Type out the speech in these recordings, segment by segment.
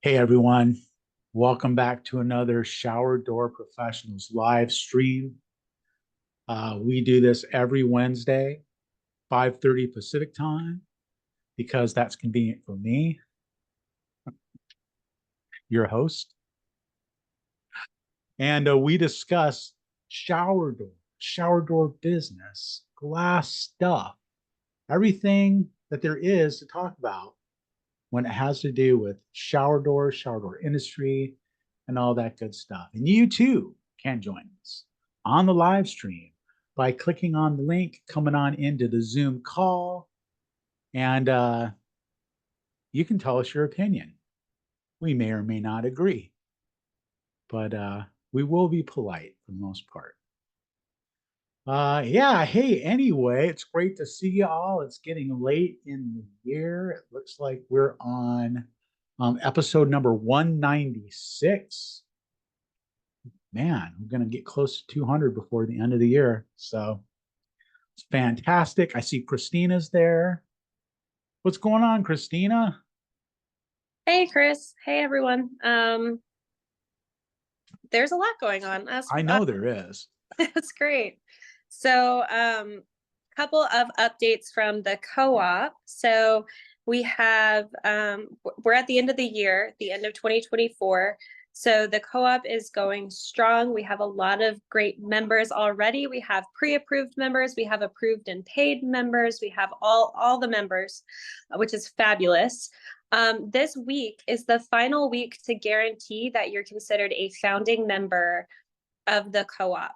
Hey everyone, welcome back to another Shower Door Professionals live stream. We do this every Wednesday, 5:30 Pacific time, because that's convenient for me, your host. And we discuss shower door business, glass stuff, everything that there is to talk about when it has to do with shower door industry, and all that good stuff. And you too can join us on the live stream by clicking on the link coming on into the Zoom call, and you can tell us your opinion. We may or may not agree, but we will be polite for the most part. Yeah, hey, anyway, it's great to see you all. It's getting late in the year. It looks like we're on episode number 196. Man, I'm going to get close to 200 before the end of the year. So it's fantastic. I see Christina's there. What's going on, Christina? Hey Chris. Hey everyone. There's a lot going on. I know there is. That's great. So, couple of updates from the co-op. So we have we're at the end of the year, the end of 2024. So the co-op is going strong. We have a lot of great members already. We have pre-approved members, we have approved and paid members, we have all the members, which is fabulous. This week is the final week to guarantee that you're considered a founding member of the co-op.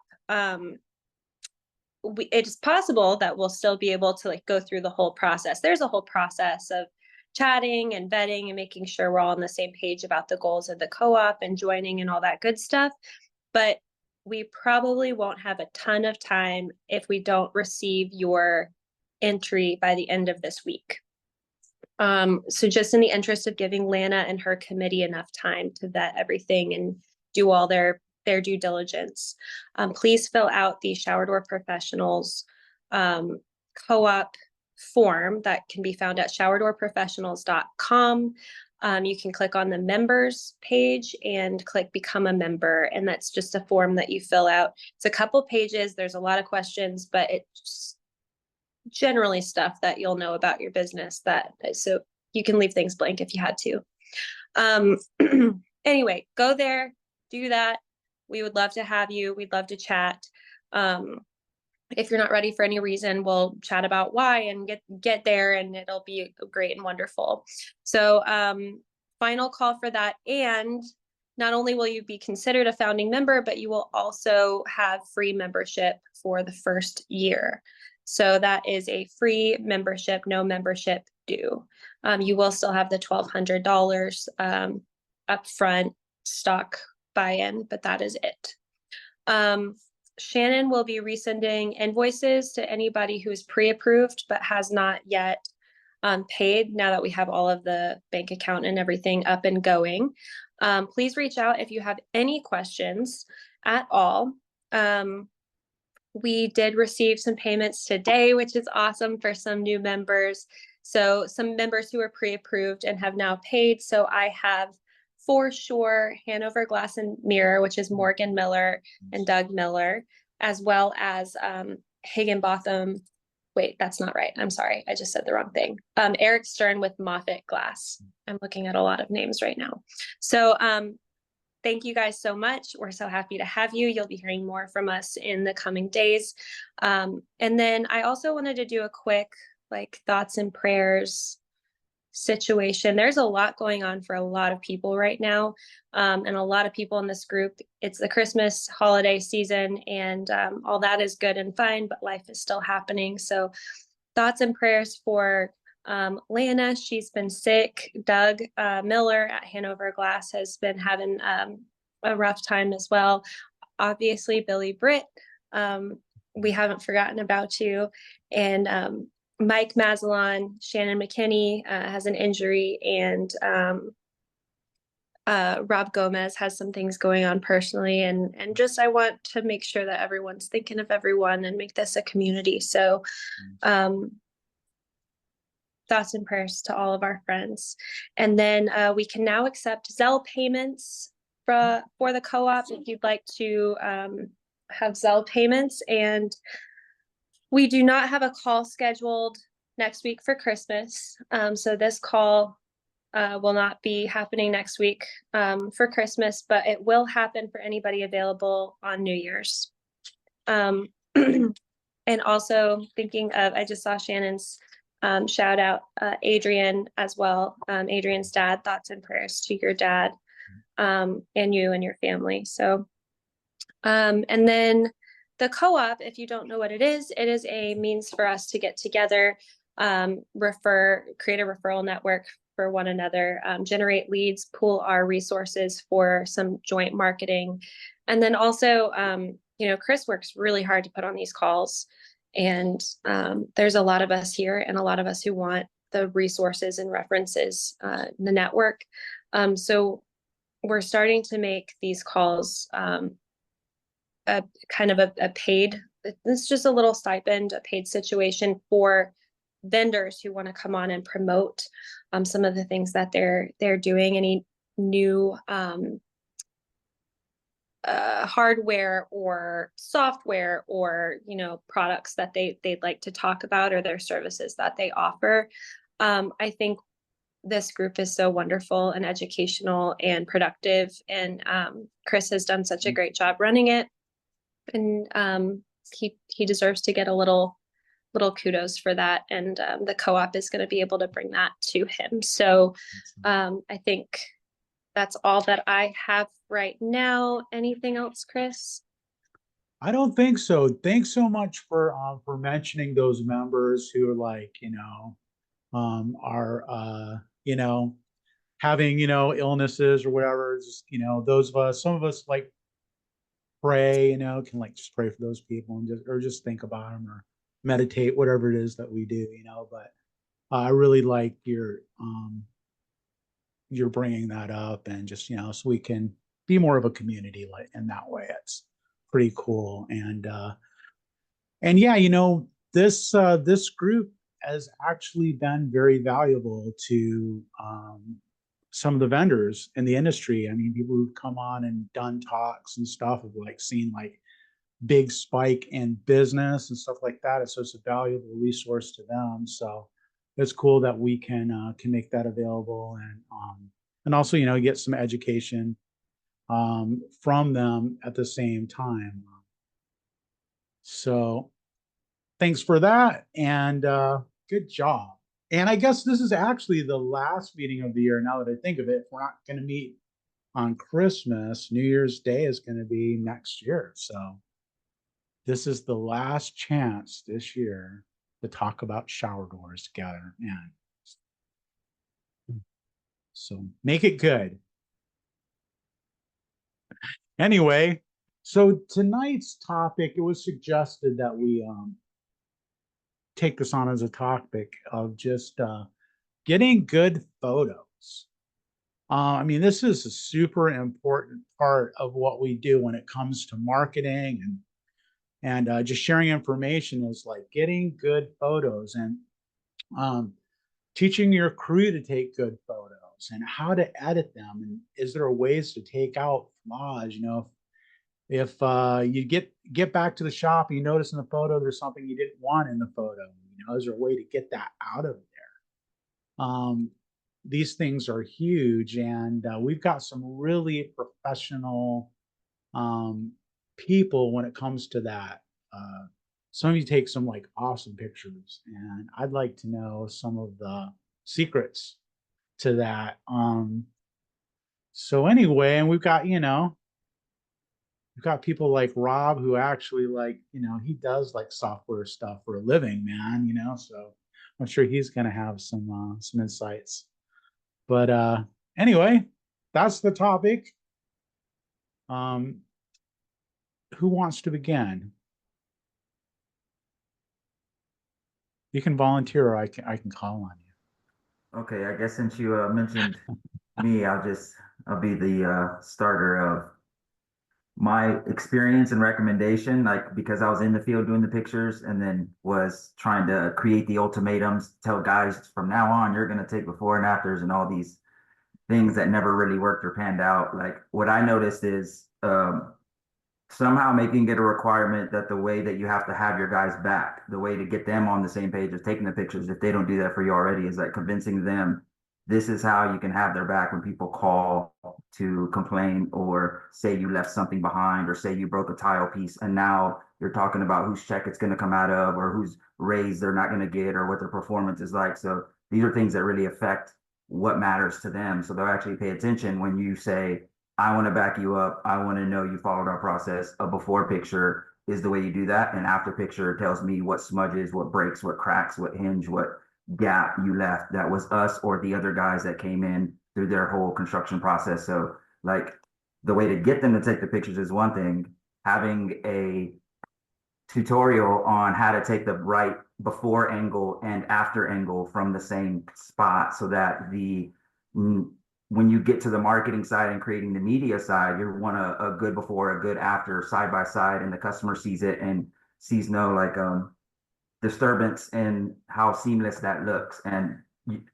It is possible that we'll still be able to go through the whole process. There's a whole process of chatting and vetting and making sure we're all on the same page about the goals of the co-op and joining and all that good stuff. But we probably won't have a ton of time if we don't receive your entry by the end of this week. So just in the interest of giving Lana and her committee enough time to vet everything and do all their due diligence, please fill out the Shower Door Professionals co-op form that can be found at showerdoorprofessionals.com. You can click on the members page and click become a member, and that's just a form that you fill out. It's a couple pages. There's a lot of questions, but it's generally stuff that you'll know about your business, that so you can leave things blank if you had to. Anyway, go there, do that. We would love to have you. We'd love to chat. If you're not ready for any reason, we'll chat about why and get there, and it'll be great and wonderful. So final call for that. And not only will you be considered a founding member, but you will also have free membership for the first year. So that is a free membership, no membership due. You will still have the $1,200 upfront stock buy-in, but that is it. Shannon will be resending invoices to anybody who is pre-approved but has not yet paid, now that we have all of the bank account and everything up and going. Please reach out if you have any questions at all. We did receive some payments today, which is awesome for some new members. So some members who are pre-approved and have now paid. So I have for sure Hanover Glass and Mirror, which is Morgan Miller and Doug Miller, as well as Higginbotham. Wait, that's not right. I'm sorry. I just said the wrong thing. Eric Stern with Moffett Glass. I'm looking at a lot of names right now. So thank you guys so much. We're so happy to have you. You'll be hearing more from us in the coming days. And then I also wanted to do a quick thoughts and prayers situation. There's a lot going on for a lot of people right now, and a lot of people in this group. It's the Christmas holiday season, and all that is good and fine, but life is still happening. So thoughts and prayers for Lana. She's been sick. Doug Miller at Hanover Glass has been having a rough time as well. Obviously, Billy Britt, we haven't forgotten about you. And Mike Mazelon, Shannon McKinney has an injury, and Rob Gomez has some things going on personally. And just I want to make sure that everyone's thinking of everyone and make this a community. So thoughts and prayers to all of our friends. And then we can now accept Zelle payments for the co-op if you'd like to have Zelle payments. And we do not have a call scheduled next week for Christmas. So this call will not be happening next week for Christmas, but it will happen for anybody available on New Year's. And also thinking of, I just saw Shannon's shout out Adrian as well. Adrian's dad, thoughts and prayers to your dad and you and your family. So, and then the co-op, if you don't know what it is a means for us to get together, create a referral network for one another, generate leads, pool our resources for some joint marketing. And then also, Chris works really hard to put on these calls. And there's a lot of us here and a lot of us who want the resources and references, the network. So we're starting to make these calls a kind of a paid, it's just a little stipend, a paid situation for vendors who want to come on and promote some of the things that they're doing, any new hardware or software or products that they'd like to talk about, or their services that they offer. I think this group is so wonderful and educational and productive, and Chris has done such a great job running it, and he deserves to get a little kudos for that, and the co-op is going to be able to bring that to him. So I think that's all that I have right now. Anything else, Chris? I don't think so. Thanks so much for mentioning those members who are like, are having, illnesses or whatever. Just, those of us, some of us like pray, can like just pray for those people and just think about them or meditate, whatever it is that we do, but I really like you're bringing that up, and just so we can be more of a community like in that way. It's pretty cool. And yeah, this group has actually been very valuable to some of the vendors in the industry. I mean, people who've come on and done talks and stuff have like seen like big spike in business and stuff like that. So it's a valuable resource to them. So it's cool that we can make that available, and also get some education from them at the same time. So thanks for that, and good job. And I guess this is actually the last meeting of the year. Now that I think of it, if we're not going to meet on Christmas, New Year's Day is going to be next year. So this is the last chance this year to talk about shower doors together. And so make it good. Anyway, so tonight's topic, it was suggested that we take this on as a topic of just getting good photos. I mean, this is a super important part of what we do when it comes to marketing and just sharing information, is like getting good photos and teaching your crew to take good photos and how to edit them. And is there ways to take out flaws? If you get back to the shop and you notice in the photo there's something you didn't want in the photo, is there a way to get that out of there? These things are huge, and we've got some really professional people when it comes to that. Some of you take some like awesome pictures, and I'd like to know some of the secrets to that. So anyway, and we've got people like Rob, who actually like, he does like software stuff for a living, man, so I'm sure he's going to have some insights. But anyway, that's the topic. Who wants to begin? You can volunteer, or I can call on you. Okay, I guess since you mentioned me, I'll be the starter of my experience and recommendation, like because I was in the field doing the pictures and then was trying to create the ultimatums, tell guys from now on, you're going to take before and afters and all these things that never really worked or panned out. Like what I noticed is somehow making it a requirement that the way that you have to have your guys back, the way to get them on the same page of taking the pictures, if they don't do that for you already, is like convincing them this is how you can have their back when people call to complain or say you left something behind or say you broke a tile piece and now you're talking about whose check it's going to come out of or whose raise they're not going to get or what their performance is like. So these are things that really affect what matters to them. So they'll actually pay attention when you say, I want to back you up. I want to know you followed our process. A before picture is the way you do that. And after picture tells me what smudges, what breaks, what cracks, what hinge, what gap you left. That was us or the other guys that came in through their whole construction process. So like the way to get them to take the pictures is one thing. Having a tutorial on how to take the right before angle and after angle from the same spot so that the when you get to the marketing side and creating the media side, you want a good before, a good after, side by side, and the customer sees it and sees no like disturbance in how seamless that looks. And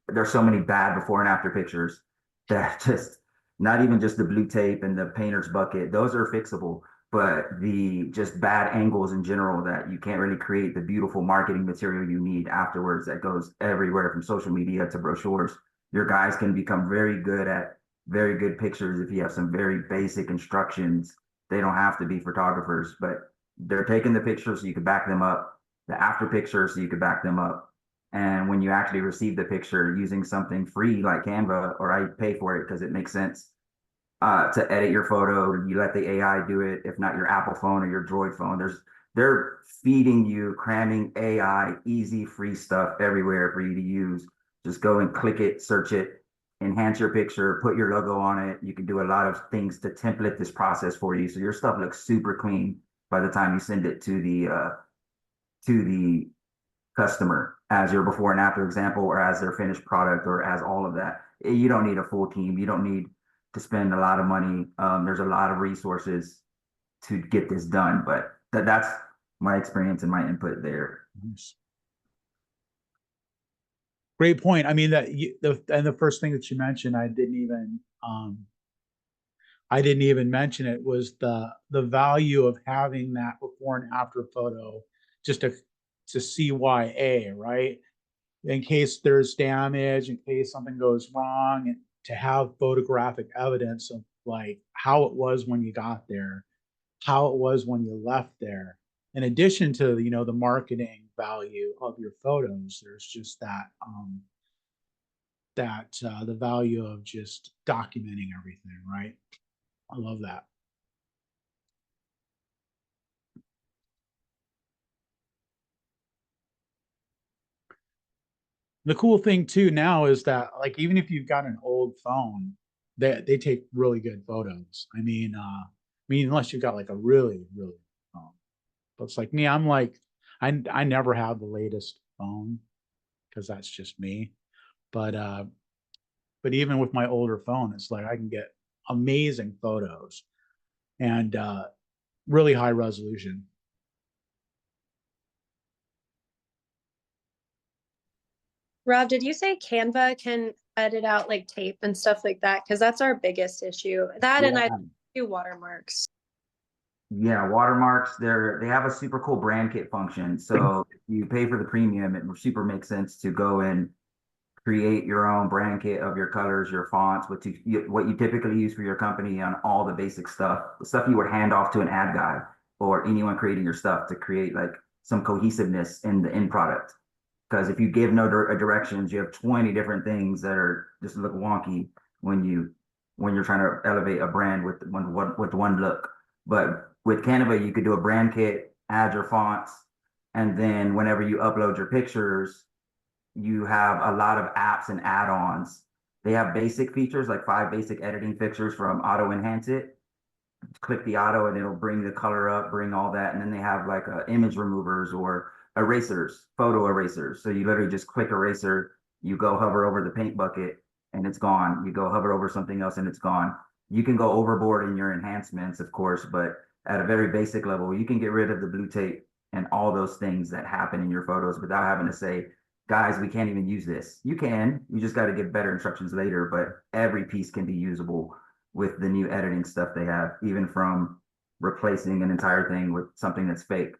there's so many bad before and after pictures that just not even just the blue tape and the painter's bucket, those are fixable, but the just bad angles in general that you can't really create the beautiful marketing material you need afterwards that goes everywhere from social media to brochures. Your guys can become very good at very good pictures if you have some very basic instructions. They don't have to be photographers, but they're taking the pictures so you can back them up, the after pictures so you can back them up. And when you actually receive the picture using something free like Canva, or I pay for it because it makes sense to edit your photo, you let the AI do it. If not your Apple phone or your Droid phone, they're feeding you, cramming AI, easy, free stuff everywhere for you to use. Just go and click it, search it, enhance your picture, put your logo on it. You can do a lot of things to template this process for you, so your stuff looks super clean by the time you send it to the customer as your before and after example, or as their finished product, or as all of that. You don't need a full team. You don't need to spend a lot of money. There's a lot of resources to get this done, but that's my experience and my input there. Great point. I mean the first thing that you mentioned, I didn't even mention it, was the value of having that before and after photo just to CYA, right? In case there's damage, in case something goes wrong, and to have photographic evidence of like how it was when you got there, how it was when you left there. In addition to the marketing value of your photos, there's just that the value of just documenting everything, right? I love that. The cool thing too now is that like even if you've got an old phone, they take really good photos. I mean unless you've got like a really really phone. But it's like me, I'm like I never have the latest phone because that's just me. But even with my older phone, it's like I can get amazing photos and really high resolution. Rob, did you say Canva can edit out like tape and stuff like that? Because that's our biggest issue. That and I Yeah. do watermarks. Yeah, watermarks, they have a super cool brand kit function. So if you pay for the premium, it super makes sense to go and create your own brand kit of your colors, your fonts, what you typically use for your company on all the basic stuff, the stuff you would hand off to an ad guy or anyone creating your stuff to create like some cohesiveness in the end product. Because if you give no directions, you have 20 different things that are just look wonky when you're trying to elevate a brand with one look. But with Canva, you could do a brand kit, add your fonts, and then whenever you upload your pictures, you have a lot of apps and add-ons. They have basic features, like 5 basic editing features from Auto Enhance It. Click the auto and it'll bring the color up, bring all that. And then they have like image removers or erasers, photo erasers. So you literally just click eraser, you go hover over the paint bucket and it's gone. You go hover over something else and it's gone. You can go overboard in your enhancements, of course, but at a very basic level, you can get rid of the blue tape and all those things that happen in your photos without having to say, guys, we can't even use this. You can, you just got to give better instructions later, but every piece can be usable with the new editing stuff they have, even from replacing an entire thing with something that's fake.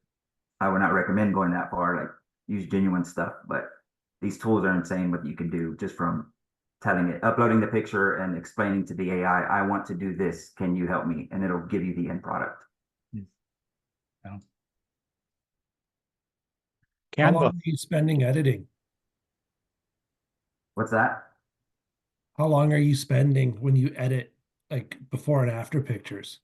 I would not recommend going that far, like use genuine stuff, but these tools are insane what you can do just from telling it, uploading the picture and explaining to the AI, I want to do this. Can you help me? And it'll give you the end product. Yeah. How long Canva. are you spending editing? What's that? How long are you spending when you edit, like before and after pictures?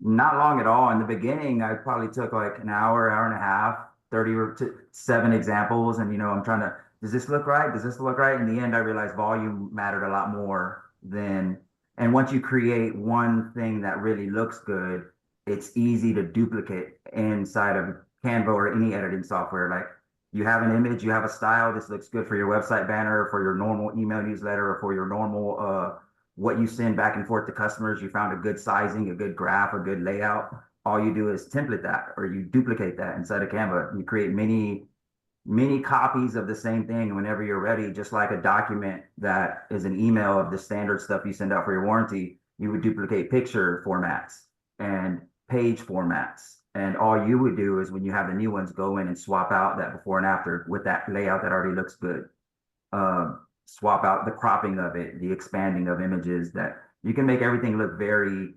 Not long at all. In the beginning, I probably took like an hour, hour and a half, 37 examples. And, I'm trying to, does this look right? Does this look right? In the end, I realized volume mattered a lot more than, and once you create one thing that really looks good, it's easy to duplicate inside of Canva or any editing software. Like you have an image, you have a style, this looks good for your website banner, for your normal email newsletter, or for your normal, what you send back and forth to customers. You found a good sizing, a good graph, a good layout. All you do is template that, or you duplicate that inside of Canva. You create many copies of the same thing. And whenever you're ready, just like a document that is an email of the standard stuff you send out for your warranty, you would duplicate picture formats and page formats. And all you would do is when you have the new ones, go in and swap out that before and after with that layout that already looks good. Swap out the cropping of it, the expanding of images, that you can make everything look very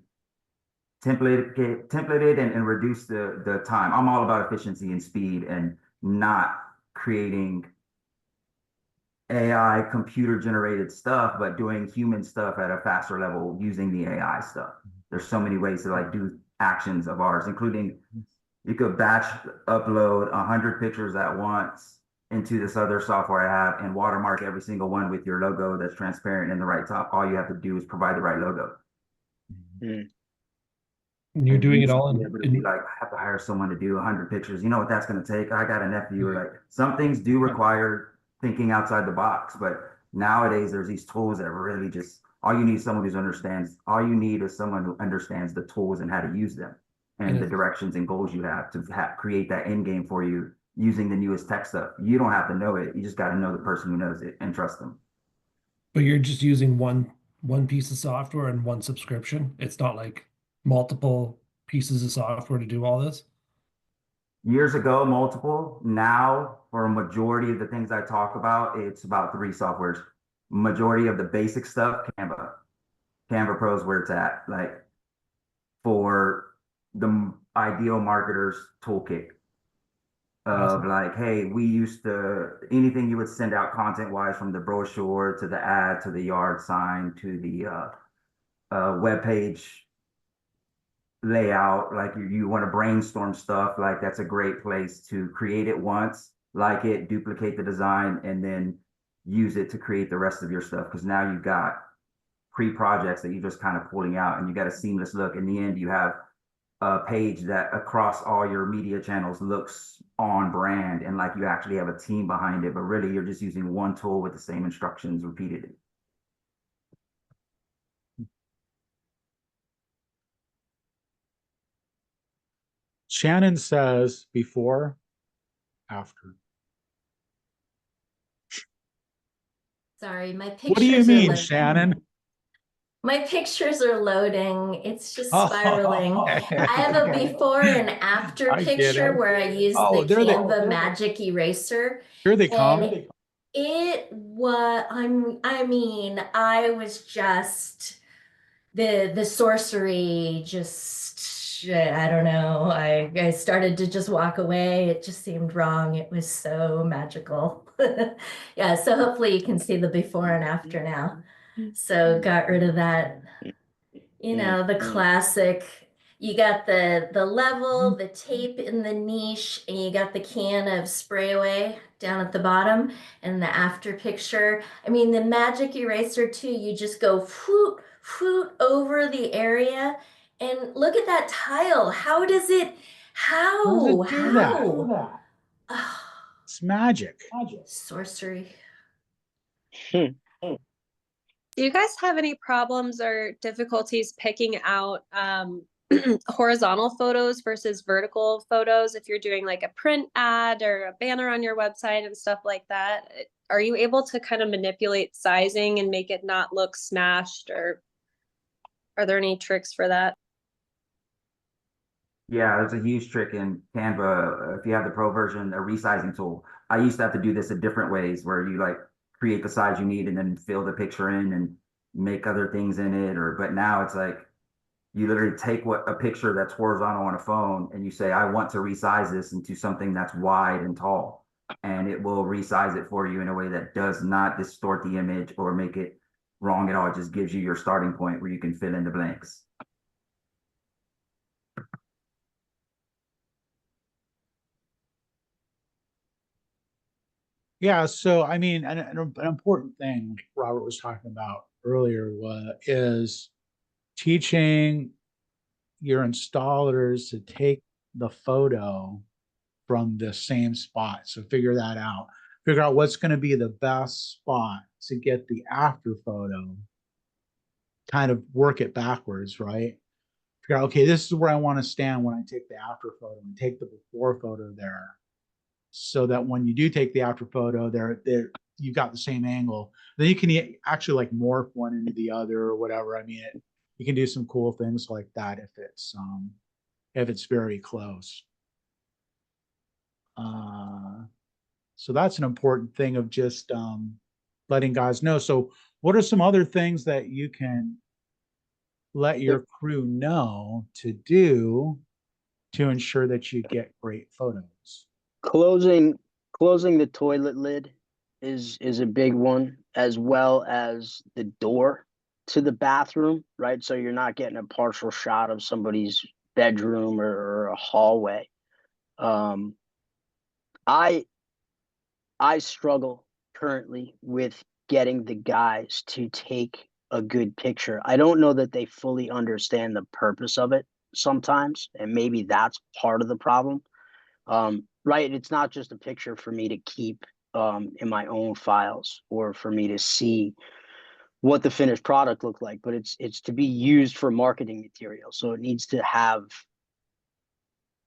templated and reduce the time. I'm all about efficiency and speed and not creating AI computer generated stuff, but doing human stuff at a faster level using the AI stuff. There's so many ways to like do actions of ours, including you could batch upload 100 pictures at once into this other software I have and watermark every single one with your logo that's transparent in the right top. All you have to do is provide the right logo. And you're And doing you it all should be able to be like, I have to hire someone to do 100 pictures. You know what that's going to take? I got a nephew. Like some things do require thinking outside the box, but nowadays there's these tools that really just, all you need is someone who understands, all you need is someone who understands the tools and how to use them and the directions and goals you have to create that end game for you using the newest tech stuff. You don't have to know it. You just got to know the person who knows it and trust them. But you're just using one piece of software and one subscription. It's not like multiple pieces of software to do all this. Years ago, multiple. Now, for a majority of the things I talk about, it's about 3 softwares. Majority of the basic stuff, Canva. Canva Pro is where it's at. Like for the ideal marketer's toolkit of like, hey, we used to, anything you would send out content wise, from the brochure to the ad to the yard sign to the web page layout. Like you want to brainstorm stuff, like that's a great place to create it once, like it, duplicate the design, and then use it to create the rest of your stuff. Because now you've got pre-projects that you're just kind of pulling out and you got a seamless look. In the end, you have a page that across all your media channels looks on brand and like you actually have a team behind it, but really you're just using one tool with the same instructions repeatedly. Shannon says before, after. Sorry, my pictures What do you are mean, loading. Shannon? My pictures are loading. It's just Oh, spiraling. I have a before and after I get picture it. where I use Oh, the there they- Canva magic eraser. Here they come. And it was, I mean, I was just the sorcery just, I don't know. I started to just walk away. It just seemed wrong. It was so magical. Yeah, so hopefully you can see the before and after now. So got rid of that, the classic. You got the level, the tape in the niche, and you got the can of spray away down at the bottom, and the after picture. I mean, the magic eraser too, you just go whoot over the area, and look at that tile. How does it do that? Oh, It's magic. sorcery. Do you guys have any problems or difficulties picking out horizontal photos versus vertical photos if you're doing like a print ad or a banner on your website and stuff like that? Are you able to kind of manipulate sizing and make it not look smashed, or are there any tricks for that? Yeah, there's a huge trick in Canva. If you have the pro version, a resizing tool. I used to have to do this in different ways where you like create the size you need and then fill the picture in and make other things in it. But now it's like you literally take a picture that's horizontal on a phone and you say, I want to resize this into something that's wide and tall. And it will resize it for you in a way that does not distort the image or make it wrong at all. It just gives you your starting point where you can fill in the blanks. Yeah, so I mean, an important thing like Robert was talking about earlier is teaching your installers to take the photo from the same spot. So figure that out. Figure out what's going to be the best spot to get the after photo. Kind of work it backwards, right? Figure out, okay, this is where I want to stand when I take the after photo, and take the before photo there, so that when you do take the after photo, there you've got the same angle. Then you can actually like morph one into the other or whatever. I mean, you can do some cool things like that if it's very close. So that's an important thing of just letting guys know. So what are some other things that you can let your crew know to do to ensure that you get great photos? Closing the toilet lid is a big one, as well as the door to the bathroom, right? So you're not getting a partial shot of somebody's bedroom or a hallway. I struggle currently with getting the guys to take a good picture. I don't know that they fully understand the purpose of it sometimes, and maybe that's part of the problem. Right? It's not just a picture for me to keep in my own files or for me to see what the finished product looked like, but it's to be used for marketing material. So it needs to have,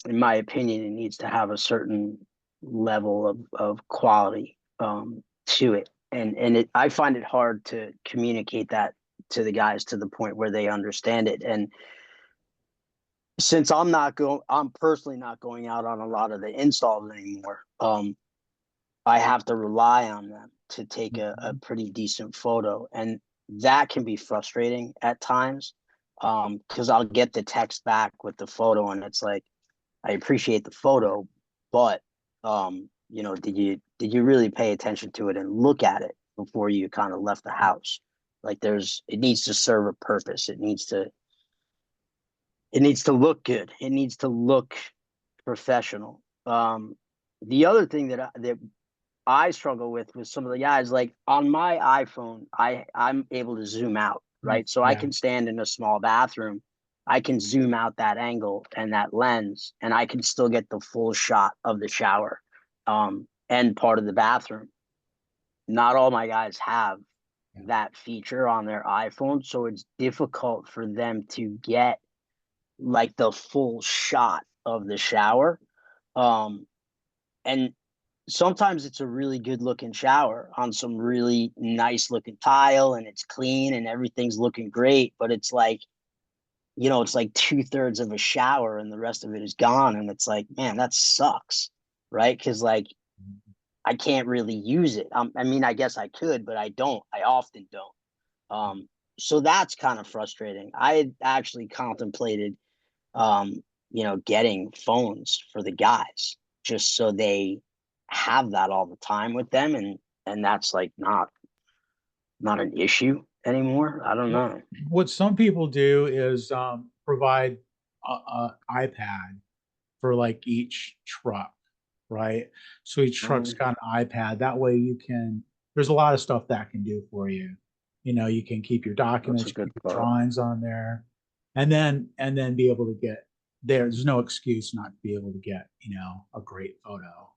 in my opinion, it needs to have a certain level of quality to it. And I find it hard to communicate that to the guys to the point where they understand it. And since I'm personally not going out on a lot of the installs anymore. I have to rely on them to take a pretty decent photo, and that can be frustrating at times. Because I'll get the text back with the photo, and it's like, I appreciate the photo, but did you really pay attention to it and look at it before you kind of left the house? Like it needs to serve a purpose. It needs to look good. It needs to look professional. The other thing that I struggle with some of the guys, like on my iPhone, I'm able to zoom out, right? So I can stand in a small bathroom, I can zoom out that angle and that lens, and I can still get the full shot of the shower and part of the bathroom. Not all my guys have that feature on their iPhone, so it's difficult for them to get like the full shot of the shower. And sometimes it's a really good looking shower on some really nice looking tile, and it's clean and everything's looking great, but it's like, it's like 2/3 of a shower and the rest of it is gone. And it's like, man, that sucks. Right. Cause like, I can't really use it. I mean, I guess I could, but I often don't. So that's kind of frustrating. I had actually contemplated, getting phones for the guys just so they have that all the time with them, and that's like not an issue anymore. I don't know. What some people do is provide a iPad for like each truck, right? So each truck's got an iPad. That way there's a lot of stuff that can do for you. You can keep your documents, keep your drawings on there, and then be able to get there's no excuse not to be able to get, a great photo.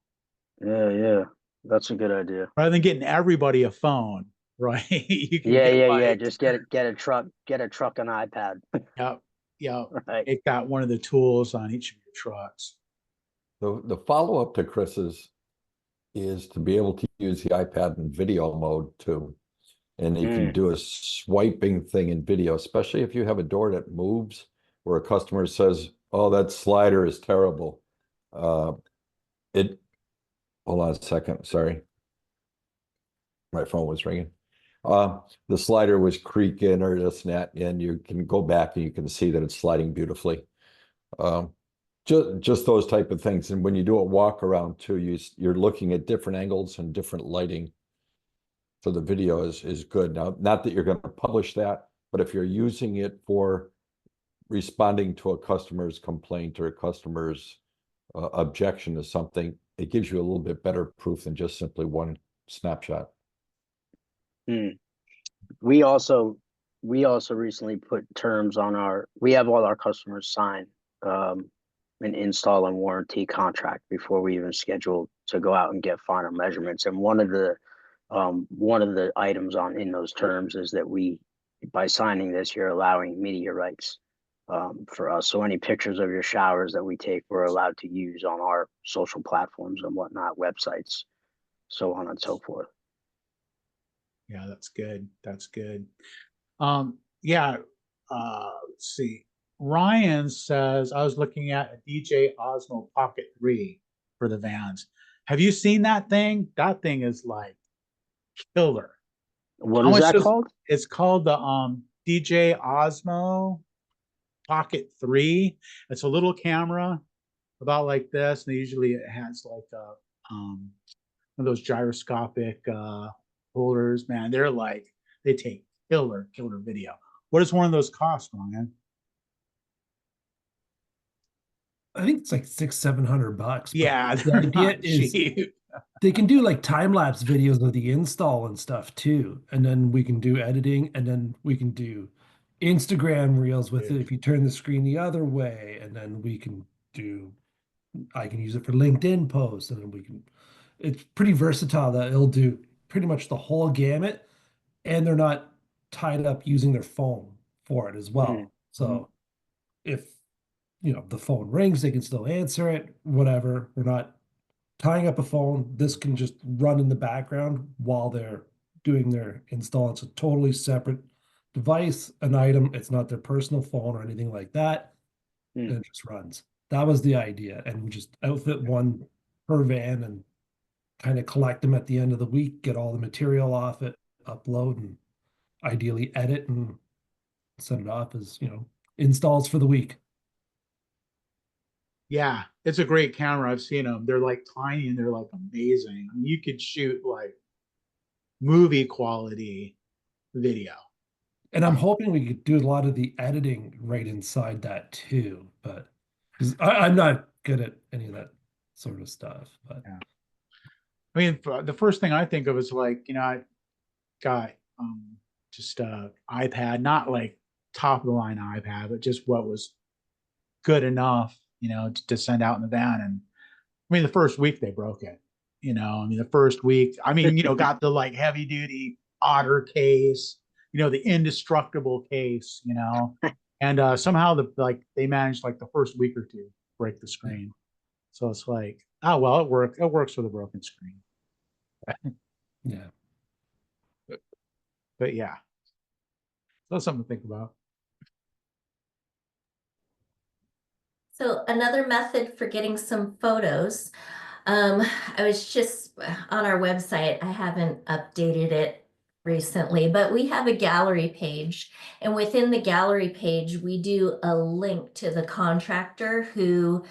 Yeah, that's a good idea. Rather than getting everybody a phone, right? You can Yeah, get yeah, yeah. like, Just get a truck, an iPad. yeah, yeah, Right. make that one of the tools on each of your trucks. The follow-up to Chris's is to be able to use the iPad in video mode too. And you can do a swiping thing in video, especially if you have a door that moves where a customer says, oh, that slider is terrible. Hold on a second, sorry. My phone was ringing. The slider was creaking or this and that, and you can go back and you can see that it's sliding beautifully. Just those type of things. And when you do a walk around too, you're looking at different angles and different lighting. So the video is good. Now, not that you're going to publish that, but if you're using it for responding to a customer's complaint or a customer's objection to something, it gives you a little bit better proof than just simply one snapshot. We also recently put terms on we have all our customers sign an install and warranty contract before we even schedule to go out and get final measurements. And one of the items in those terms is that by signing this, you're allowing media rights for us. So any pictures of your showers that we take, we're allowed to use on our social platforms and whatnot, websites, so on and so forth. Yeah, that's good. That's good. Yeah. Let's see. Ryan says, I was looking at a DJ Osmo Pocket 3 for the vans. Have you seen that thing? That thing is like killer. What is that called? It's called the DJ Osmo Pocket 3. It's a little camera about like this, and usually it has like one of those gyroscopic holders. Man, they take killer video. What does one of those cost, Ryan? I think it's like $600-700. Yeah, the idea is cheap. they can do like time-lapse videos of the install and stuff too. And then we can do editing, and then we can do Instagram reels with it if you turn the screen the other way. And then I can use it for LinkedIn posts, and then it's pretty versatile that it'll do pretty much the whole gamut, and they're not tied up using their phone for it as well. So if the phone rings, they can still answer it, whatever. We're not tying up a phone. This can just run in the background while they're doing their install. It's a totally separate device, an item. It's not their personal phone or anything like that. And it just runs. That was the idea. And we just outfit one per van and kind of collect them at the end of the week, get all the material off it, upload, and ideally edit and send it off as, installs for the week. Yeah, it's a great camera. I've seen them. They're like tiny and they're like amazing. I mean, you could shoot like movie quality video. And I'm hoping we could do a lot of the editing right inside that too, but because I'm not good at any of that sort of stuff. But yeah. I mean, the first thing I think of is like, I got just a iPad, not like top of the line iPad, but just what was good enough, to send out in the van. And I mean, the first week they broke it, the first week, got the like heavy duty Otter case, the indestructible case, and somehow they managed like the first week or two break the screen. So it's like, oh, well, it works with a broken screen. yeah. But yeah, that's something to think about. So another method for getting some photos, I was just on our website. I haven't updated it recently, but we have a gallery page, and within the gallery page, we do a link to the contractor who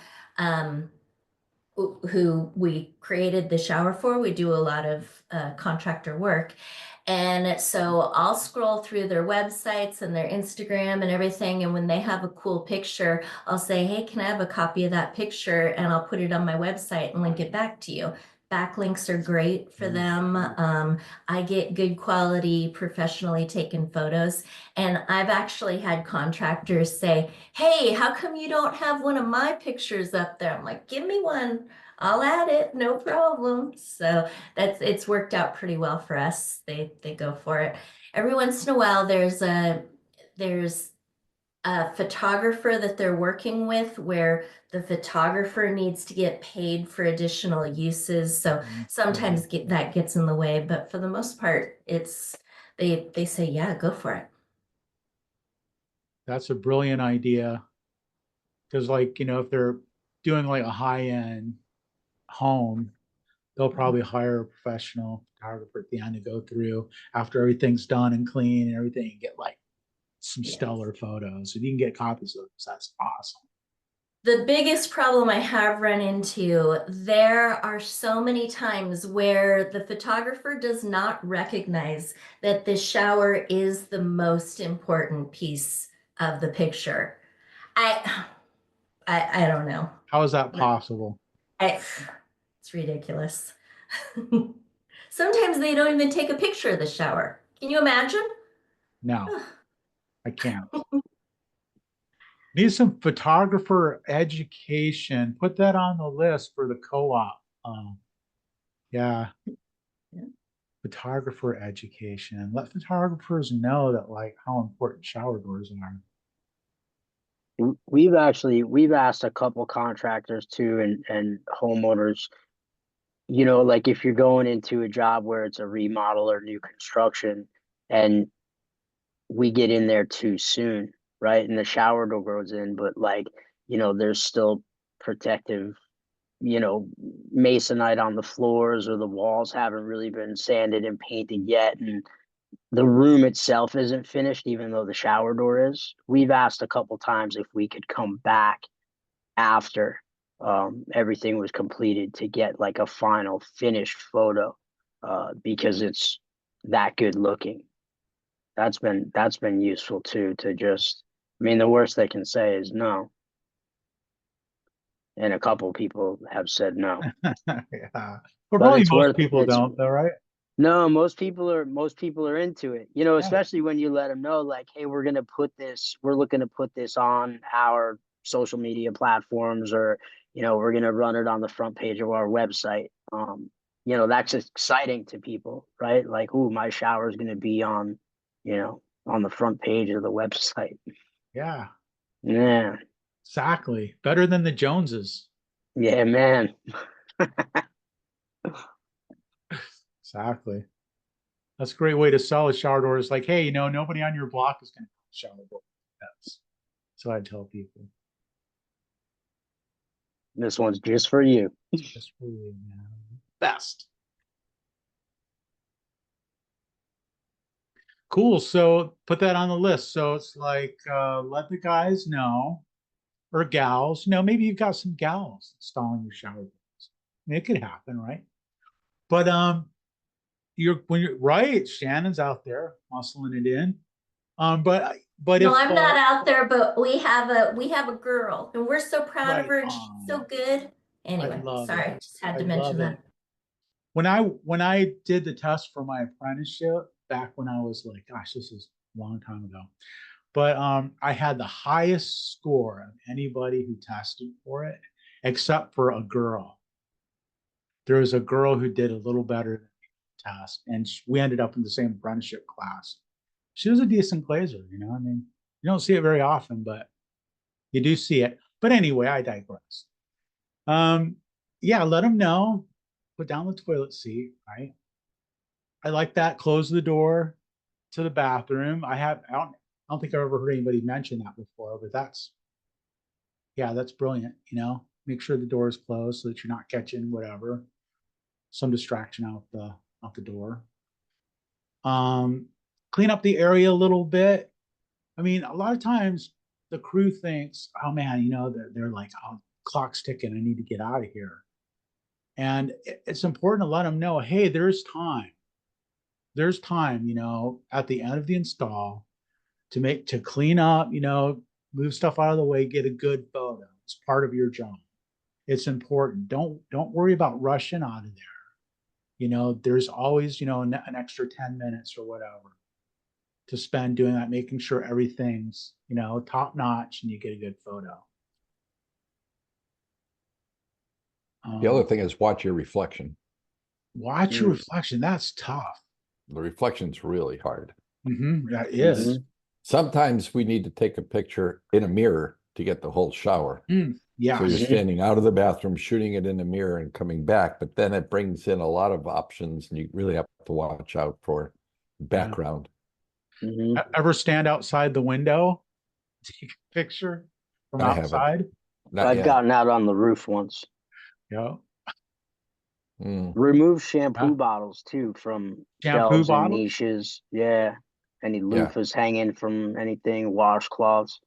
we created the shower for. We do a lot of contractor work. And so I'll scroll through their websites and their Instagram and everything. And when they have a cool picture, I'll say, hey, can I have a copy of that picture? And I'll put it on my website and link it back to you. Backlinks are great for them. I get good quality, professionally taken photos. And I've actually had contractors say, hey, how come you don't have one of my pictures up there? I'm like, give me one. I'll add it, no problem. So it's worked out pretty well for us. They go for it. Every once in a while, there's a photographer that they're working with where the photographer needs to get paid for additional uses. So sometimes that gets in the way, but for the most part, they say, yeah, go for it. That's a brilliant idea. Because like, you know, if they're doing like a high-end home, they'll probably hire a professional photographer at the end to go through after everything's done and clean and everything and get like some Yes. stellar photos. If you can get copies of those, that's awesome. The biggest problem I have run into, there are so many times where the photographer does not recognize that the shower is the most important piece of the picture. I don't know. How is that possible? It's ridiculous. Sometimes they don't even take a picture of the shower. Can you imagine? No, I can't. Need some photographer education. Put that on the list for the co-op. Yeah. Photographer education. Let photographers know that like how important shower doors are. We've asked a couple contractors too and homeowners, you know, like if you're going into a job where it's a remodel or new construction and we get in there too soon, right? And the shower door goes in, but like, you know, there's still protective, you know, masonite on the floors or the walls haven't really been sanded and painted yet. And the room itself isn't finished, even though the shower door is. We've asked a couple times if we could come back after everything was completed to get like a final finished photo because it's that good looking. That's been useful too, to just, I mean, the worst they can say is no. And a couple people have said no. Yeah. But But probably it's most worth people it's don't though, right? No, most people are into it. You know, Yeah. especially when you let them know, like, hey, we're looking to put this on our social media platforms, or, you know, we're gonna run it on the front page of our website. You know, that's exciting to people, right? Like, ooh, my shower is gonna be on, you know, on the front page of the website. Yeah, Yeah, exactly. Better than the Joneses. yeah, man. Exactly. That's a great way to sell a shower door. It's like, hey, you know, nobody on your block is going to shower door. That's so I tell people. This one's just for you. Just for you, man. Best. Cool. So put that on the list. So it's like let the guys know or gals. You know, maybe you've got some gals installing your shower doors. I mean, it could happen, right? But when you're right, Shannon's out there muscling it in. But No, if I'm not out there, but we have a girl, and we're so proud of right her, and she's so good. I Anyway, love sorry, it. just had I to mention love that. it. When I did the test for my apprenticeship back when I was like, gosh, this is a long time ago. But I had the highest score of anybody who tested for it, except for a girl. There was a girl who did a little better than the test, and we ended up in the same apprenticeship class. She was a decent glazer, you know. I mean, you don't see it very often, but you do see it. But anyway, I digress. Um, yeah, let them know. Put down the toilet seat, right? I like that. Close the door to the bathroom. I don't think I've ever heard anybody mention that before, but that's brilliant. You know, make sure the door is closed so that you're not catching whatever, some distraction out the door. Um, Clean up the area a little bit. I mean, a lot of times the crew thinks, oh man, you know, they're like, oh, clock's ticking. I need to get out of here. And it's important to let them know, hey, there's time. There's time, you know, at the end of the install to clean up, you know, move stuff out of the way, get a good photo. It's part of your job. It's important. Don't worry about rushing out of there. You know, there's always, you know, an extra 10 minutes or whatever to spend doing that, making sure everything's, you know, top notch and you get a good photo. The other thing is watch your reflection. Watch your reflection. That's tough. The reflection's really hard. That is. Sometimes we need to take a picture in a mirror to get the whole shower. Yeah. So you're standing out of the bathroom, shooting it in the mirror and coming back, but then it brings in a lot of options and you really have to watch out for background. Ever stand outside the window, take a picture from I haven't. outside? Not I've yet. gotten out on the roof once. Yeah. Remove shampoo bottles too from Shampoo shelves and bottles? niches. Yeah. Any loofahs hanging from anything, washcloths.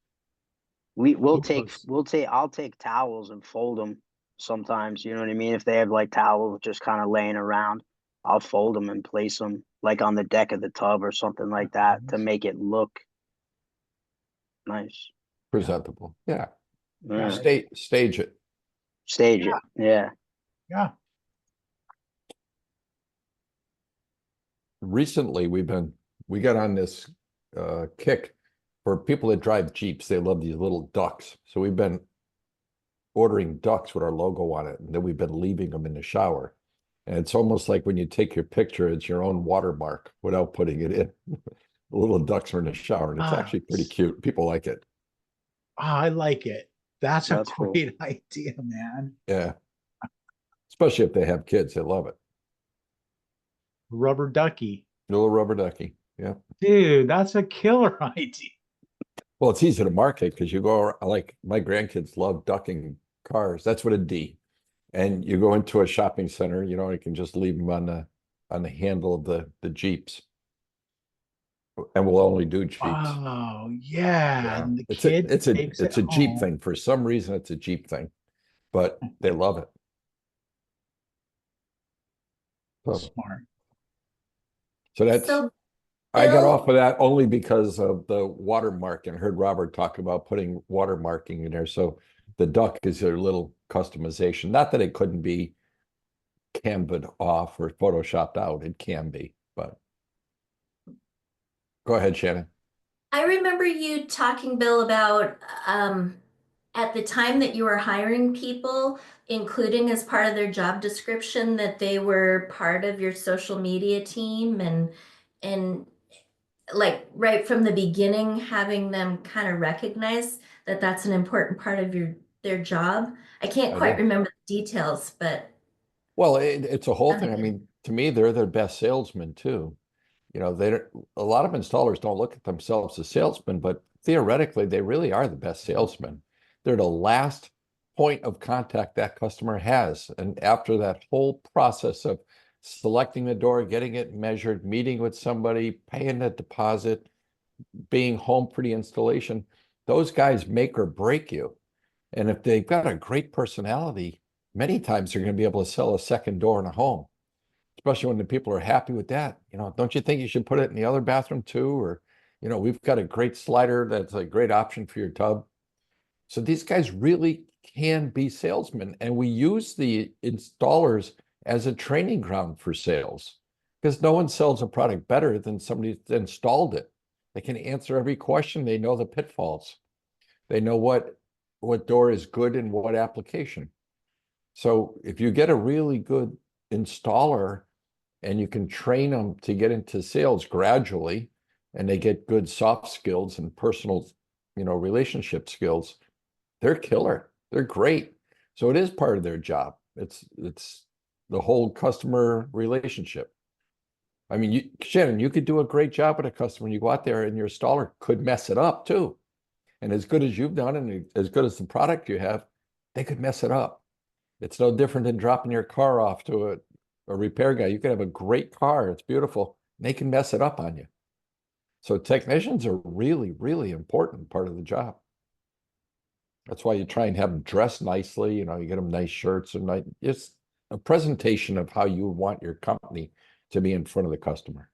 I'll take towels and fold them sometimes. You know what I mean? If they have like towels just kind of laying around, I'll fold them and place them like on the deck of the tub or something like that to make it look nice. Presentable. Yeah. Yeah. Stage it. Stage it. Yeah. Yeah. Recently we got on this kick for people that drive Jeeps. They love these little ducks. So we've been ordering ducks with our logo on it, and then we've been leaving them in the shower. And it's almost like when you take your picture, it's your own watermark without putting it in. The little ducks are in the shower, and it's actually pretty cute. People like it. I like it. That's a cool. great idea, man. Yeah. Especially if they have kids, they love it. Rubber ducky. Little rubber ducky. Yeah. Dude, that's a killer idea. Well, it's easy to market because you go, like my grandkids love ducking cars. That's what a D. And you go into a shopping center, you know, you can just leave them on the handle of the Jeeps. And we'll only do Jeeps. Oh, yeah. Yeah. And the It's kid it's takes a it Jeep home. thing. For some reason, it's a Jeep thing, but they love it. Smart. So that's, So, I got Bill- off of that only because of the watermark and heard Robert talk about putting watermarking in there. So the duck is a little customization. Not that it couldn't be canvaed off or photoshopped out. It can be, but go ahead, Shannon. I remember you talking, Bill, about at the time that you were hiring people, including as part of their job description that they were part of your social media team and like right from the beginning, having them kind of recognize that that's an important part of their job. I can't I quite do. remember the details, but Well, it's a whole thing. I mean, to me, they're their best salesmen too. You know, a lot of installers don't look at themselves as salesmen, but theoretically, they really are the best salesmen. They're the last point of contact that customer has. And after that whole process of selecting the door, getting it measured, meeting with somebody, paying the deposit, being home for the installation, those guys make or break you. And if they've got a great personality, many times they're going to be able to sell a second door in a home, especially when the people are happy with that. You know, don't you think you should put it in the other bathroom too? Or, you know, we've got a great slider that's a great option for your tub. So these guys really can be salesmen. And we use the installers as a training ground for sales because no one sells a product better than somebody that's installed it. They can answer every question. They know the pitfalls. They know what door is good in what application. So if you get a really good installer and you can train them to get into sales gradually, and they get good soft skills and personal, you know, relationship skills, they're killer. They're great. So it is part of their job. It's the whole customer relationship. I mean, Shannon, you could do a great job with a customer and you go out there and your installer could mess it up too. And as good as you've done and as good as the product you have, they could mess it up. It's no different than dropping your car off to a repair guy. You could have a great car. It's beautiful. They can mess it up on you. So technicians are really, really important part of the job. That's why you try and have them dressed nicely. You know, you get them nice shirts and it's a presentation of how you want your company to be in front of the customer.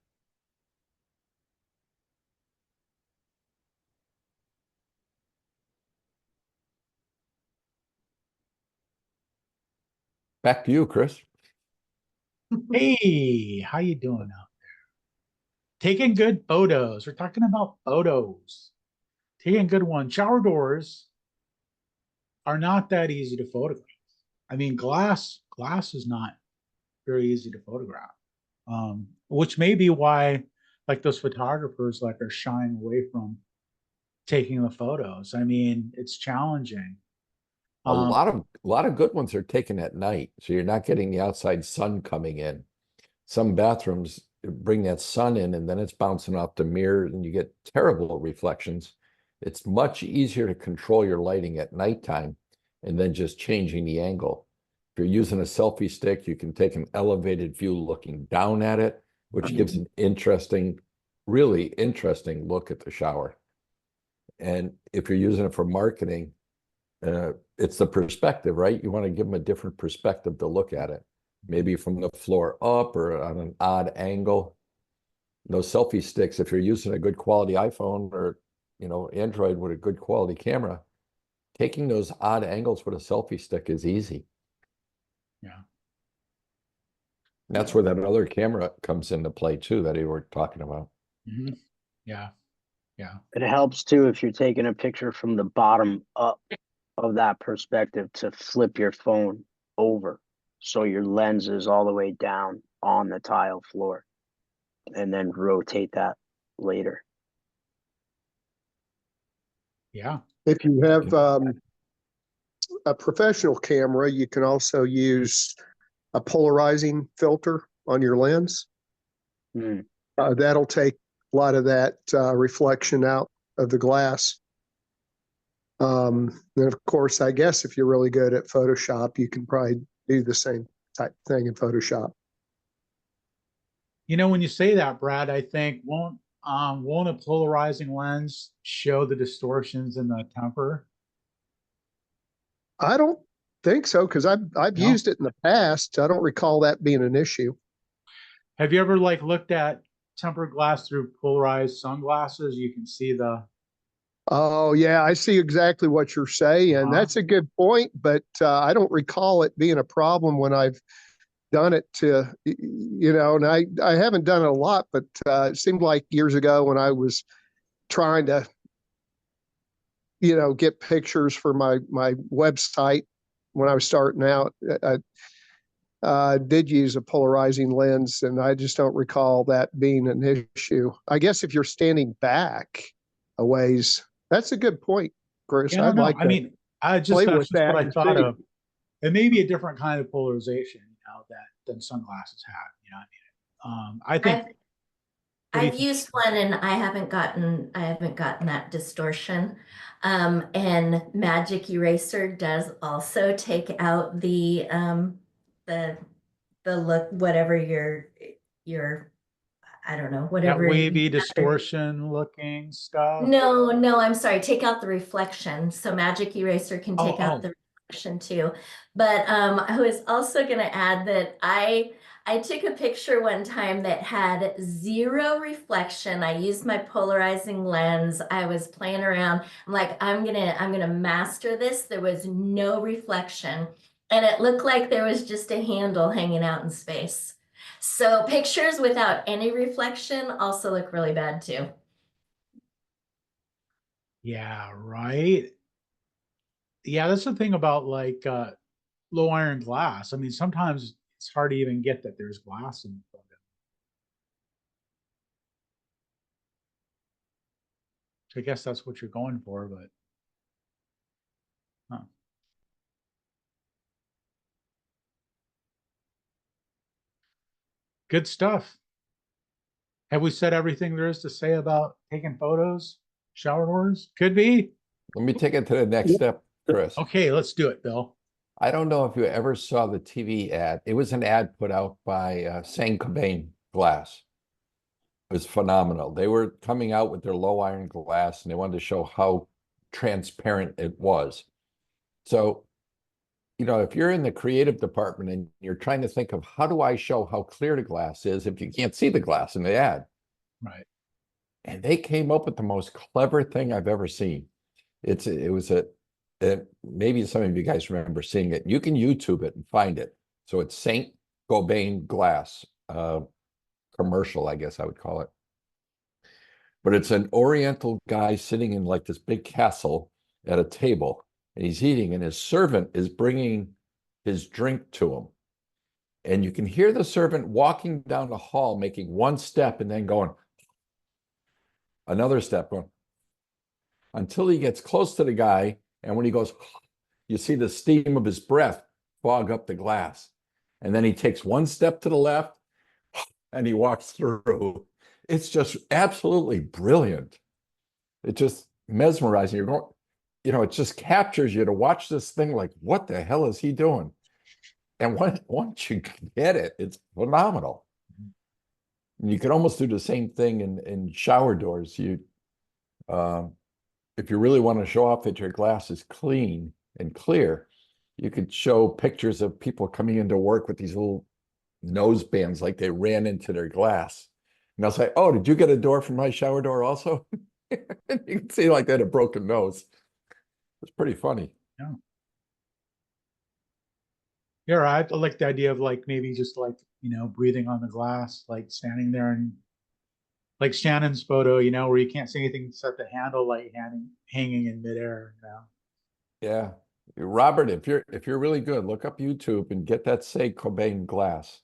Back to you, Chris. Hey, how you doing out there? Taking good photos. We're talking about photos. Taking good ones. Shower doors are not that easy to photograph. I mean, glass is not very easy to photograph. Which may be why like those photographers like are shying away from taking the photos. I mean, it's challenging. A lot of good ones are taken at night, so you're not getting the outside sun coming in. Some bathrooms bring that sun in and then it's bouncing off the mirror and you get terrible reflections. It's much easier to control your lighting at nighttime and then just changing the angle. If you're using a selfie stick, you can take an elevated view looking down at it, which gives an interesting, really interesting look at the shower. And if you're using it for marketing, it's the perspective, right? You want to give them a different perspective to look at it. Maybe from the floor up or on an odd angle. Those selfie sticks, if you're using a good quality iPhone or, you know, Android with a good quality camera, taking those odd angles with a selfie stick is easy. Yeah. And that's where that other camera comes into play too, that you were talking about. Mm-hmm. Yeah. Yeah. It helps too if you're taking a picture from the bottom up of that perspective to flip your phone over so your lens is all the way down on the tile floor and then rotate that later. Yeah. If you have a professional camera, you can also use a polarizing filter on your lens. That'll take a lot of that reflection out of the glass. And of course, I guess if you're really good at Photoshop, you can probably do the same type thing in Photoshop. You know, when you say that, Brad, I think won't a polarizing lens show the distortions in the temper? I don't think so, because I've No? used it in the past. I don't recall that being an issue. Have you ever like looked at tempered glass through polarized sunglasses? You can see the. Oh yeah, I see exactly what you're saying. That's a good point, but I don't recall it being a problem when I've done it to, you know, and I haven't done it a lot, but it seemed like years ago when I was trying to, you know, get pictures for my website when I was starting out, I did use a polarizing lens, and I just don't recall that being an issue. I guess if you're standing back a ways, that's a good point, Chris. Yeah, I don't I'd know. like I to mean, that's play just with that what I and thought see. of. It may be a different kind of polarization, you know, than sunglasses have. You know what I mean? I think. I've used one and I haven't gotten that distortion. And Magic Eraser does also take out the look, whatever your I don't know, That whatever. wavy distortion looking stuff. No, I'm sorry. Take out the reflection. So Magic Eraser can take out the reflection too. But I was also going to add that I took a picture one time that had zero reflection. I used my polarizing lens. I was playing around. I'm like, I'm gonna master this. There was no reflection, and it looked like there was just a handle hanging out in space. So pictures without any reflection also look really bad too. Yeah, right. Yeah, that's the thing about like low iron glass. I mean, sometimes it's hard to even get that there's glass in the photo. I guess that's what you're going for, but huh. Good stuff. Have we said everything there is to say about taking photos, shower doors? Could be. Let me take it to the next step, Chris. Okay, let's do it, Bill. I don't know if you ever saw the TV ad. It was an ad put out by Saint-Gobain Glass. It was phenomenal. They were coming out with their low iron glass and they wanted to show how transparent it was. So, you know, if you're in the creative department and you're trying to think of how do I show how clear the glass is if you can't see the glass in the ad? Right. And they came up with the most clever thing I've ever seen. Maybe some of you guys remember seeing it. You can YouTube it and find it. So it's Saint-Gobain Glass commercial, I guess I would call it. But it's an Oriental guy sitting in like this big castle at a table, and he's eating, and his servant is bringing his drink to him. And you can hear the servant walking down the hall, making one step and then going another step, going, until he gets close to the guy. And when he goes, you see the steam of his breath fog up the glass. And then he takes one step to the left and he walks through. It's just absolutely brilliant. It's just mesmerizing. You're going, it just captures you to watch this thing like, what the hell is he doing? And once you get it, it's phenomenal. And you can almost do the same thing in shower doors. If you really want to show off that your glass is clean and clear, you could show pictures of people coming into work with these little nose bands like they ran into their glass. And I'll say, oh, did you get a door from my shower door also? And you can see like they had a broken nose. It's pretty funny. Yeah. Yeah, I like the idea of like maybe just like, breathing on the glass, like standing there and like Shannon's photo, where you can't see anything except the handle light hanging in midair. Yeah. Robert, if you're really good, look up YouTube and get that Say Cobain glass.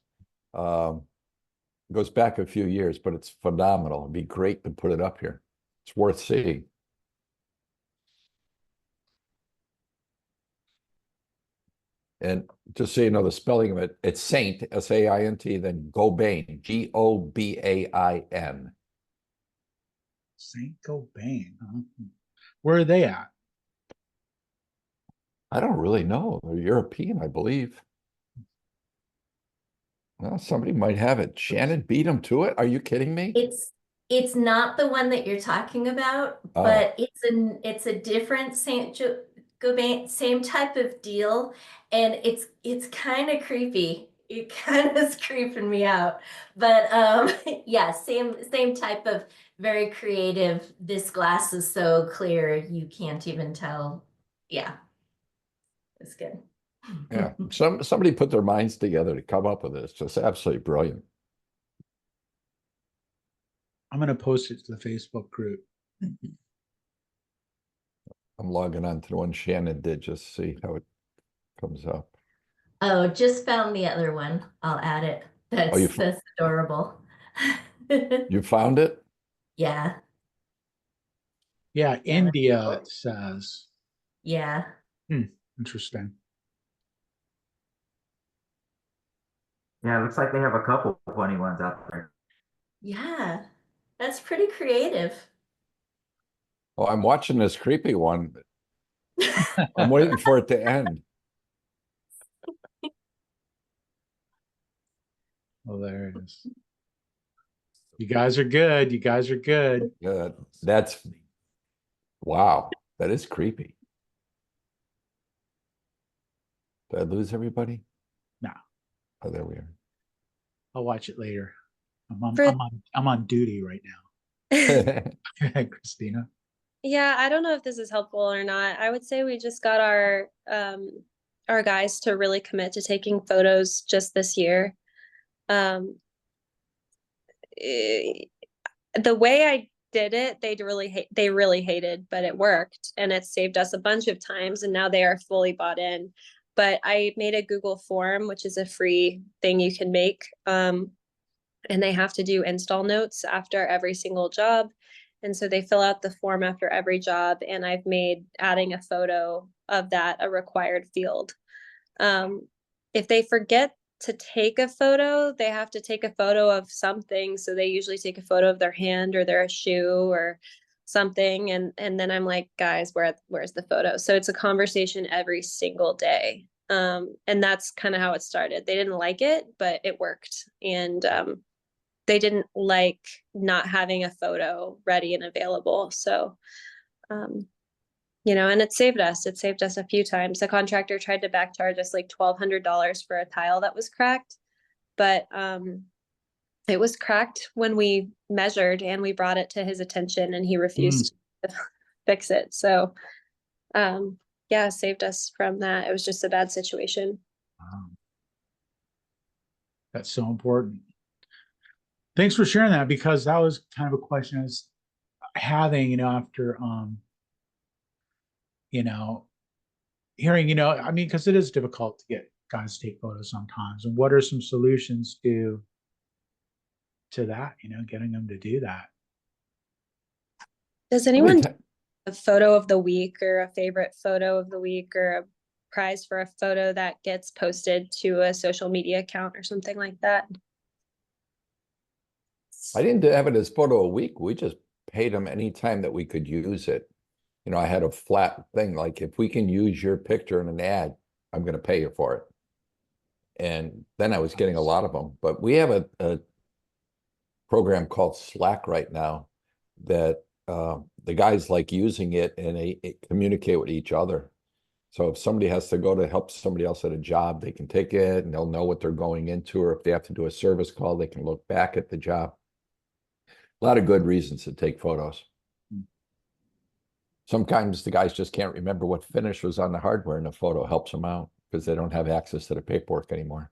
It goes back a few years, but it's phenomenal. It'd be great to put it up here. It's worth seeing. And just so you know the spelling of it, it's Saint, S-A-I-N-T, then Gobain, Gobain. Saint Cobain. Huh? Where are they at? I don't really know. They're European, I believe. Well, somebody might have it. Shannon beat him to it. Are you kidding me? It's not the one that you're talking about, Oh. but it's a different Gobain, same type of deal, and it's kind of creepy. It kind of is creeping me out, but yeah, same type of very creative. This glass is so clear you can't even tell. Yeah, it's good. Yeah, somebody put their minds together to come up with this. Just absolutely brilliant. I'm going to post it to the Facebook group. I'm logging on to the one Shannon did just to see how it comes up. Oh, just found the other one. I'll add it. That's adorable. You found it? Yeah. Yeah, Yeah, India, it says. Yeah. Interesting. Yeah, it looks like they have a couple funny ones out there. Yeah. That's pretty creative. Oh, I'm watching this creepy one. I'm waiting for it to end. Oh, there it is. You guys are good. You guys are good. That's wow. That is creepy. Did I lose everybody? No. Oh, there we are. I'll watch it later. I'm on duty right now. Go ahead, Christina. Yeah, I don't know if this is helpful or not. I would say we just got our guys to really commit to taking photos just this year. The way I did it, they really hated, but it worked and it saved us a bunch of times and now they are fully bought in. But I made a Google form, which is a free thing you can make. And they have to do install notes after every single job. And so they fill out the form after every job. And I've made adding a photo of that a required field. If they forget to take a photo, they have to take a photo of something. So they usually take a photo of their hand or their shoe or something. And then I'm like, guys, where's the photo? So it's a conversation every single day. And that's kind of how it started. They didn't like it, but it worked. And they didn't like not having a photo ready and available. So, and it saved us. It saved us a few times. The contractor tried to back charge us like $1,200 for a tile that was cracked, but it was cracked when we measured and we brought it to his attention and he refused to fix it. So, yeah, saved us from that. It was just a bad situation. Wow. That's so important. Thanks for sharing that, because that was kind of a question I was having, after, hearing, I mean, because it is difficult to get guys take photos sometimes, and what are some solutions to that, getting them to do that? Does How many anyone ti- do a photo of the week or a favorite photo of the week or a prize for a photo that gets posted to a social media account or something like that? I didn't have it as photo a week. We just paid them anytime that we could use it. I had a flat thing, like if we can use your picture in an ad, I'm going to pay you for it. And then I was getting a lot of them. But we have a program called Slack right now that the guys like using it, and they communicate with each other. So if somebody has to go to help somebody else at a job, they can take it and they'll know what they're going into, or if they have to do a service call, they can look back at the job. A lot of good reasons to take photos. Sometimes the guys just can't remember what finish was on the hardware, and the photo helps them out because they don't have access to the paperwork anymore.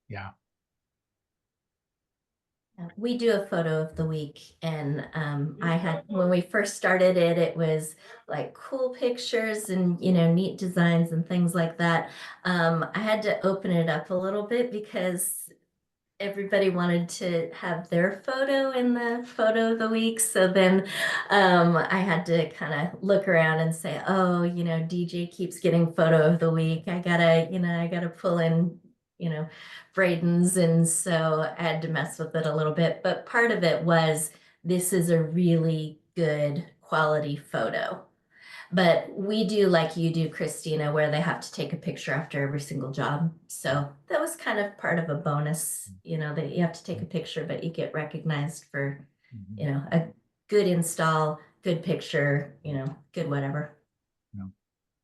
Yeah. We do a photo of the week, and I had, when we first started it, it was like cool pictures and neat designs and things like that. I had to open it up a little bit because everybody wanted to have their photo in the photo of the week. So then I had to kind of look around and say, oh, DJ keeps getting photo of the week. I gotta pull in, Braden's. And so I had to mess with it a little bit. But part of it was, this is a really good quality photo. But we do like you do, Christina, where they have to take a picture after every single job. So that was kind of part of a bonus, that you have to take a picture, but you get recognized for, a good install, good picture, good whatever.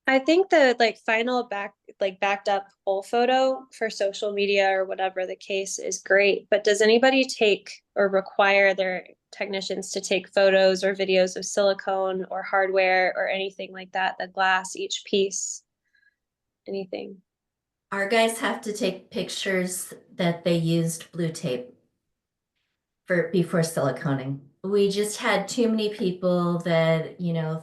I think the final backed up whole photo for social media or whatever the case is great, but does anybody take or require their technicians to take photos or videos of silicone or hardware or anything like that, the glass, each piece, anything? Our guys have to take pictures that they used blue tape before siliconing. We just had too many people that,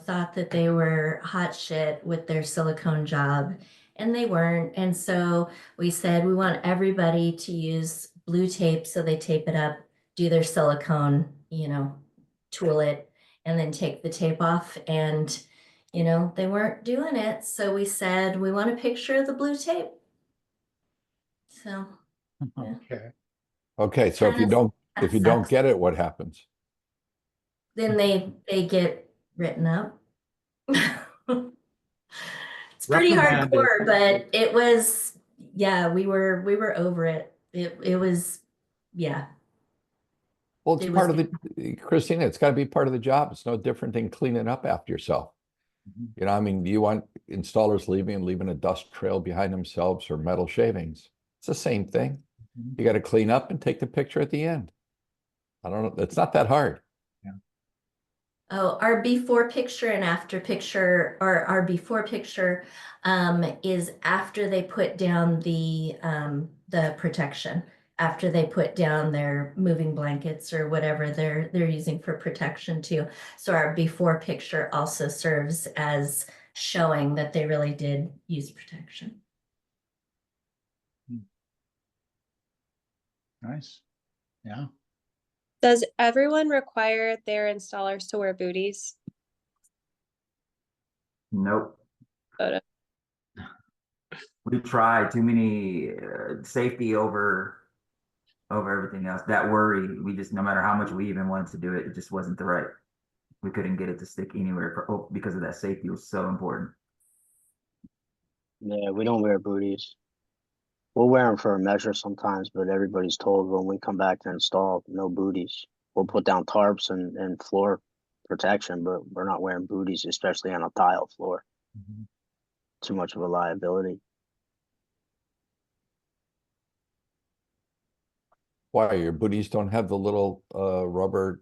thought that they were hot shit with their silicone job, and they weren't. And so we said, we want everybody to use blue tape. So they tape it up, do their silicone, tool it, and then take the tape off. And, they weren't doing it. So we said, we want a picture of the blue tape. So, yeah. Okay. So if you don't get it, what happens? Then they get written up. It's pretty Reprimanded. hardcore, but it was, yeah, we were over it. It was, yeah. Well, it's It part was of Christina, it's got to be part of the job. It's no different than cleaning up after yourself. You want installers leaving a dust trail behind themselves or metal shavings. It's the same thing. You got to clean up and take the picture at the end. I don't know. It's not that hard. Oh, our before picture and after picture, or our before picture is after they put down the protection, after they put down their moving blankets or whatever they're using for protection too. So our before picture also serves as showing that they really did use protection. Nice. Yeah. Does everyone require their installers to wear booties? Nope. Photo. We try too many safety over everything else. That worry, we just, no matter how much we even wanted to do it, it just wasn't the right. We couldn't get it to stick anywhere because of that safety was so important. Yeah, we don't wear booties. We'll wear them for a measure sometimes, but everybody's told when we come back to install, no booties. We'll put down tarps and floor protection, but we're not wearing booties, especially on a tile floor. Too much of a liability. Why, your booties don't have the little rubber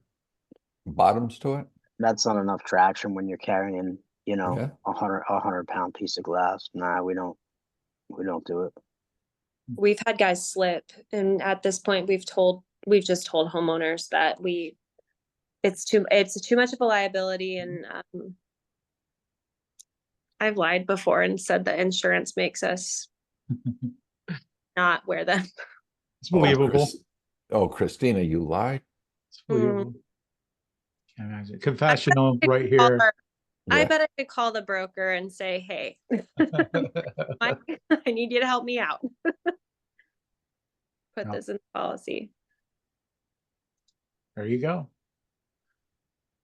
bottoms to it? That's not enough traction when you're carrying, Yeah. a 100-pound piece of glass. Nah, we don't do it. We've had guys slip, and at this point we've just told homeowners that it's too much of a liability, and I've lied before and said that insurance makes us not wear them. It's believable. Christina, you lied? It's believable. Can't imagine. Confessional right here. I Yeah. bet I could call the broker and say, hey, I need you to help me out. Put No. this in policy. There you go.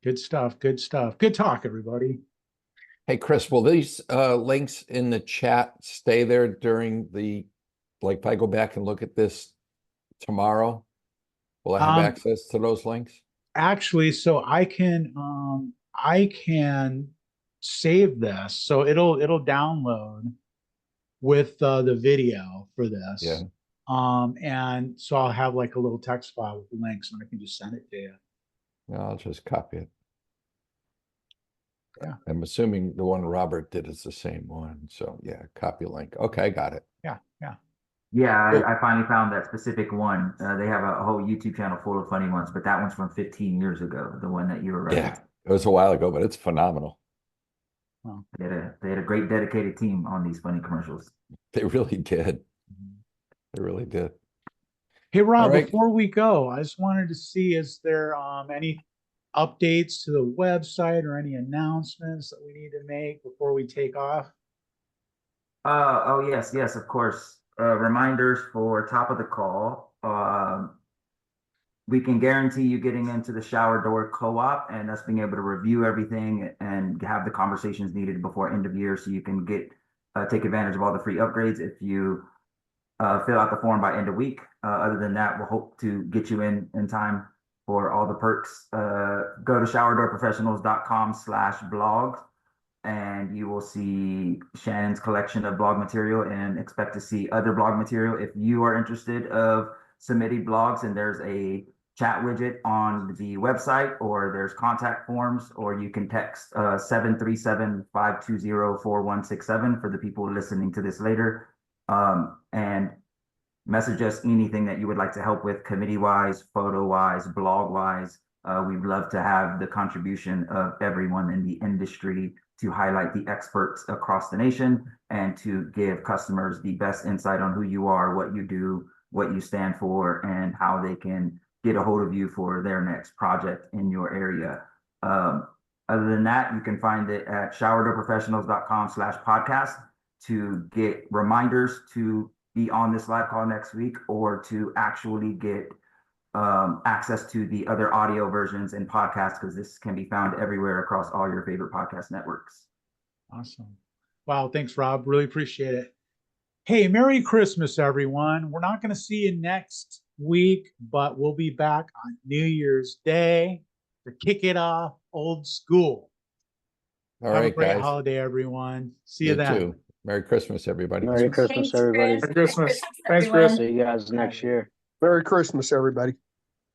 Good stuff. Good stuff. Good talk, everybody. Hey, Chris, will these links in the chat stay there during the, like, if I go back and look at this tomorrow, will I have access to those links? Actually, so I can save this. So it'll download with the video for this. Yeah. And so I'll have like a little text file with the links and I can just send it to you. I'll just copy it. Yeah. I'm assuming the one Robert did is the same one. So yeah, copy link. Okay, got it. Yeah, yeah. Yeah, I finally found that specific one. They have a whole YouTube channel full of funny ones, but that one's from 15 years ago, the one that you were Yeah, it was a while ago, but it's phenomenal. Wow. They had a great dedicated team on these funny commercials. They really did. They really did. Hey, Rob, All right. before we go, I just wanted to see, is there any updates to the website or any announcements that we need to make before we take off? Oh yes, of course. Reminders for top of the call. We can guarantee you getting into the shower door co-op and us being able to review everything and have the conversations needed before end of year, so you can get take advantage of all the free upgrades if you fill out the form by end of week. Other than that, we'll hope to get you in time for all the perks. Go to showerdoorprofessionals.com/blog and you will see Shannon's collection of blog material and expect to see other blog material. If you are interested of submitting blogs, and there's a chat widget on the website, or there's contact forms, or you can text 737-520-4167 for the people listening to this later, and message us anything that you would like to help with, committee-wise, photo-wise, blog-wise. We'd love to have the contribution of everyone in the industry to highlight the experts across the nation and to give customers the best insight on who you are, what you do, what you stand for, and how they can get a hold of you for their next project in your area. Other than that, you can find it at showerdoorprofessionals.com/podcast to get reminders to be on this live call next week, or to actually get access to the other audio versions and podcasts, because this can be found everywhere across all your favorite podcast networks. Awesome. Wow. Thanks, Rob. Really appreciate it. Hey, Merry Christmas, everyone. We're not going to see you next week, but we'll be back on New Year's Day to kick it off old school. All Have right, a great guys. holiday, everyone. See you You then. too. Merry Christmas, everybody. Merry Christmas, Thanks, everybody. Chris. Merry Christmas. Thanks, everyone. Chris. See you guys next year. Merry Christmas, everybody.